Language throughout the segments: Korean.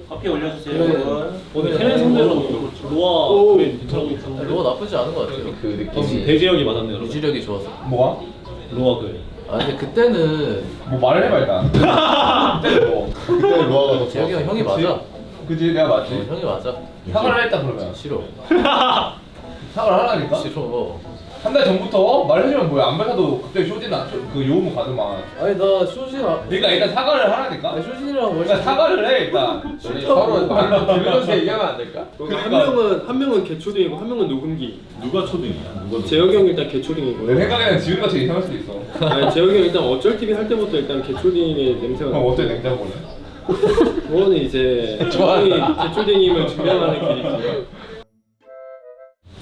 커피 올려주세요. 오늘 해외 상대로 로아 괜찮고 로아 나쁘지 않은 것 같아요. 그 느낌이 대지력이 맞았네요. 유지력이 좋아서. 뭐가? 로아 그 아 근데 그때는 뭐 말을 해봐 일단. 그때 뭐? 그때 로아가 더 재혁이 형 형이 맞아. 그지 내가 맞지. 형이 맞아. 사과를 했다 그러면. 싫어. 사과를 하라니까? 싫어. 한 달 전부터 말해주면 뭐야 안 받아도 갑자기 쇼진아 그 요금 가더만. 아니 나 쇼진 그러니까 일단 사과를 하라니까. 쇼진이랑 일단 사과를 해 일단. 서로 말을 들으면서 얘기하면 안 될까? 한 명은 개초딩이고 한 명은 녹음기. 누가 초등이야? 누가 재혁이 형 일단 개초딩이고. 내 생각에는 지훈이가 제일 이상할 수도 있어. 아니 재혁이 형 일단 어쩔 TV 할 때부터 일단 개초딩의 냄새가 나. 그럼 어때 냉장고는? 그거는 이제 형이 개초딩임을 증명하는 길이지.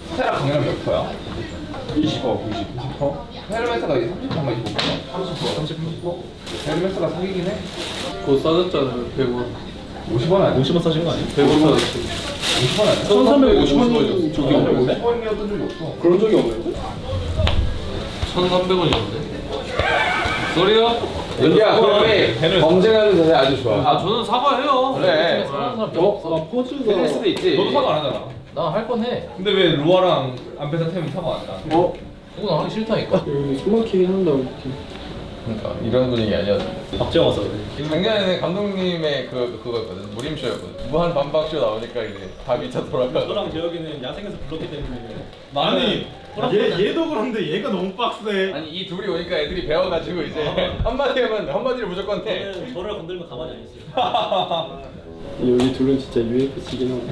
스테라 강렬 몇 퍼야? 20%, 90%? 헤르메스가 이제 30%만 25%? 30%? 헤르메스가 사기긴 해. 곧 싸졌잖아요. 100원. 50원 아니야? 50원 싸신 거 아니야? 100원 싸졌어. 50원 아니야? 1350원 적이 없는데? 50원이었던 적이 없어. 그런 적이 없는데? 1,300원이었는데? 소리요? 여기야 형이 검증하는 자세 아주 좋아. 아 저는 사과해요. 그래. 포즈가. 틀릴 수도 있지. 너도 사과 안 하잖아. 나 할 건 해. 근데 왜 로아랑 안페사 템은 사과 안 해? 그건 하기 싫다니까. 여기 숨 막히긴 한다 우리 팀. 그러니까 이런 분위기 아니었어. 박재영 와서 그래. 작년에는 감독님의 그거였거든. 무림쇼였거든. 무한 반박쇼 나오니까 이제 다 미쳐 돌아가. 저랑 재혁이는 야생에서 불렀기 때문에 아니 얘도 그런데 얘가 너무 빡세. 아니 이 둘이 오니까 애들이 배워가지고 이제 한마디 하면 한마디를 무조건 해. 저를 건들면 가만히 안 있어요. 여기 둘은 진짜 UFC긴 하네.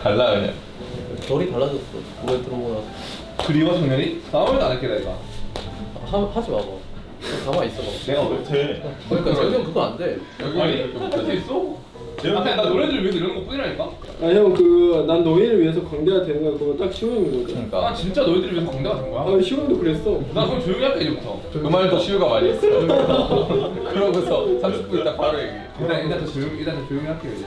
달라 그냥. 결이 달라졌어. 노래 들어오고 나서. 그리워 정렬이? 나 아무 말도 안 했게 내가. 하지 마봐. 가만히 있어봐. 내가 왜? 그러니까 재혁이 형 그거 안 돼. 아니 할수 있어? 나 노래를 위해서 이런 거 뿐이라니까? 아 형 그 난 너희를 위해서 광대가 되는 거야. 그거 딱 시호 형이거든. 나 그러니까 진짜 너희들을 위해서 광대가 된 거야? 아 시호 형도 그랬어. 나 그럼 조용히 할게 이제부터. 그 말도 시우가 많이 했어. 그러고서 30분 있다 바로 얘기. 일단 더 조용히 할게요 이제.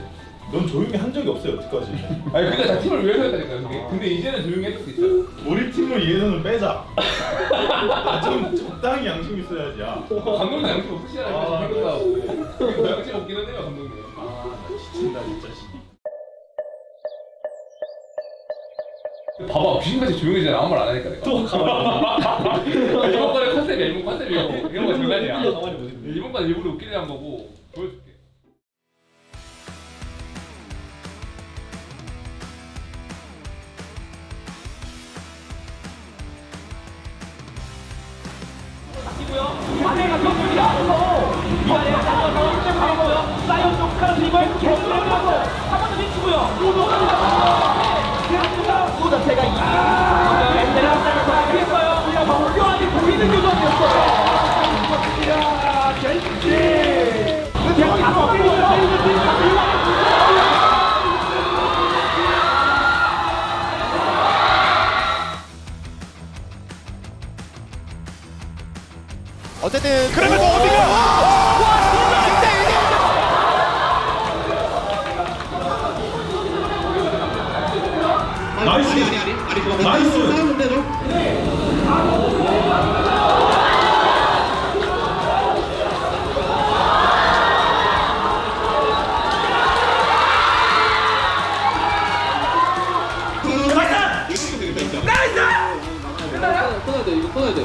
넌 조용히 한 적이 없어요 여태까지. 아니 그게 다 팀을 위해서 했다니까요 그게. 근데 이제는 조용히 해줄 수 있어요. 우리 팀을 위해서는 빼자. 좀 적당히 양심 있어야지. 야. 감독님 양심 없으시잖아요. 생각하고. 양심 없기는 해요 감독님. 미친다 진짜. 봐봐 귀신같이 조용해지잖아. 아무 말 안 하니까 내가. 또 가만히 이번 거는 컨셉이야. 이번 컨셉이고 이런 거 장난이야. 가만히 보지. 이번 건 일부러 웃기려 한 거고 보여줄게. 아내가 경기를 앞서 이번에 잡아서 이제 바로고요. 사이언 독한 힘을 계속 내려가고 한 번 더 미치고요. 그래서 또 자체가 이 베테랑을 피했어요. 뼈아지 보이는 교전이었어요. 이야, 젠지. 그냥 다섯 개를 어쨌든 그러면 어디가 나이스. 나이스. 끊어야 돼 이거 끊어야 돼.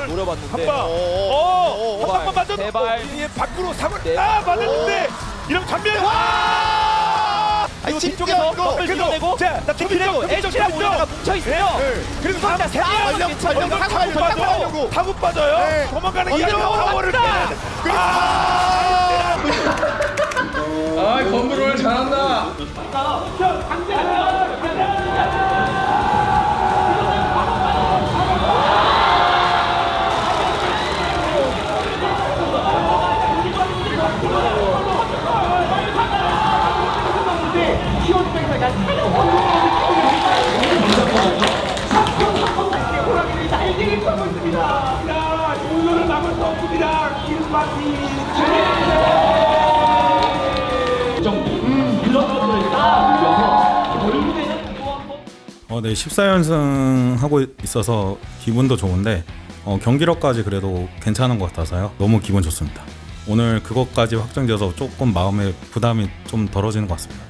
노려봤는데 한방 맞았고 제발 밖으로 사고 맞았는데 이런 장면 와 뒤쪽에서 벽을 밀어내고 자나 그리고 H랑 오리아가 뭉쳐있어요. 그리고 상대 살려고 타고 빠져요 도망가는 게 어려워를 아 건드롤 잘한다. 키워드 뱅크가 네, 14연승 하고 있어서 기분도 좋은데 경기력까지 그래도 괜찮은 것 같아서요. 너무 기분 좋습니다. 오늘 그것까지 확정되어서 조금 마음의 부담이 좀 덜어지는 것 같습니다.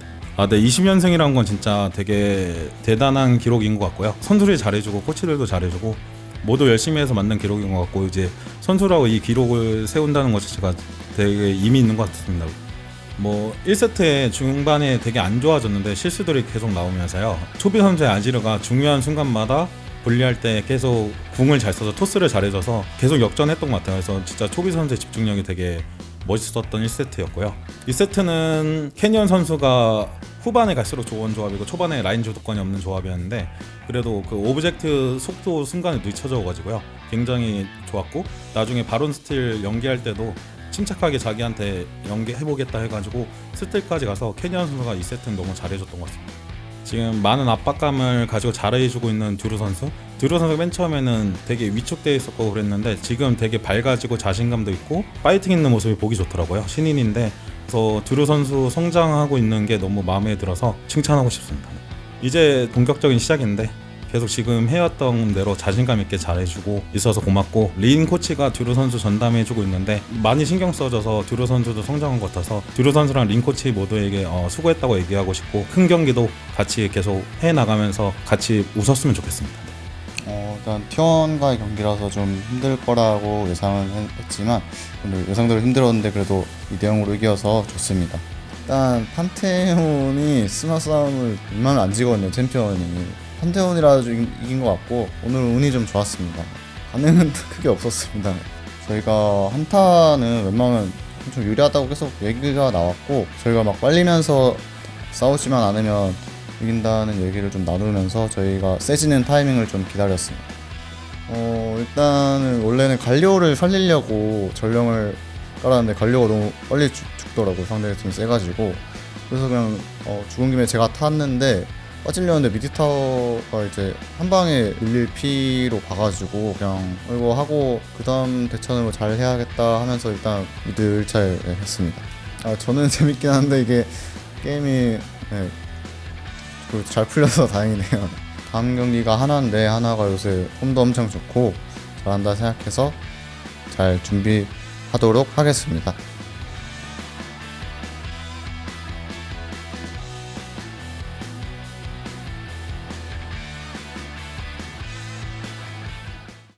네, 20연승이란 건 진짜 되게 대단한 기록인 것 같고요. 선수들이 잘해주고 코치들도 잘해주고 모두 열심히 해서 만든 기록인 것 같고, 이제 선수라고 이 기록을 세운다는 것 자체가 되게 의미 있는 것 같습니다. 1세트에 중반에 되게 안 좋아졌는데 실수들이 계속 나오면서요. 초비 선수의 아지르가 중요한 순간마다 분리할 때 계속 궁을 잘 써서 토스를 잘해줘서 계속 역전했던 것 같아요. 그래서 진짜 초비 선수의 집중력이 되게 멋있었던 1세트였고요. 2세트는 캐니언 선수가 후반에 갈수록 좋은 조합이고 초반에 라인 주도권이 없는 조합이었는데 그래도 그 오브젝트 속도 순간에 늦춰져가지고요. 굉장히 좋았고, 나중에 바론 스틸 연기할 때도 침착하게 자기한테 연기해보겠다 해가지고 스틸까지 가서 캐니언 선수가 2세트는 너무 잘해줬던 것 같습니다. 지금 많은 압박감을 가지고 잘해주고 있는 드루 선수. 드루 선수 맨 처음에는 되게 위축되어 있었고 그랬는데 지금 되게 밝아지고 자신감도 있고 파이팅 있는 모습이 보기 좋더라고요. 신인인데, 그래서 드루 선수 성장하고 있는 게 너무 마음에 들어서 칭찬하고 싶습니다. 이제 본격적인 시작인데 계속 지금 해왔던 대로 자신감 있게 잘해주고 있어서 고맙고, 린 코치가 드루 선수 전담해주고 있는데 많이 신경 써줘서 드루 선수도 성장한 것 같아서 드루 선수랑 린 코치 모두에게 수고했다고 얘기하고 싶고, 큰 경기도 같이 계속 해나가면서 같이 웃었으면 좋겠습니다. 일단 T1과의 경기라서 좀 힘들 거라고 예상은 했지만 오늘 예상대로 힘들었는데 그래도 2대0으로 이겨서 좋습니다. 일단 판테온이 스마 싸움을 웬만하면 안 지거든요. 챔피언이 판테온이라서 이긴 것 같고 오늘 운이 좀 좋았습니다. 반응은 크게 없었습니다. 저희가 한타는 웬만하면 좀 유리하다고 계속 얘기가 나왔고, 저희가 막 빨리면서 싸우지만 않으면 이긴다는 얘기를 좀 나누면서 저희가 세지는 타이밍을 좀 기다렸습니다. 일단은 원래는 갈리오를 살리려고 전령을 깔았는데 갈리오가 너무 빨리 죽더라고요. 상대팀이 세가지고. 그래서 그냥 죽은 김에 제가 탔는데 빠지려는데 미드타워가 이제 한 방에 밀릴 피로 봐가지고 그냥 이거 하고 그 다음 대처는 잘 해야겠다 하면서 일단 미드 1차에 했습니다. 저는 재밌긴 한데 이게 게임이 잘 풀려서 다행이네요. 다음 경기가 하나인데 하나가 요새 폼도 엄청 좋고 잘한다 생각해서 잘 준비하도록 하겠습니다.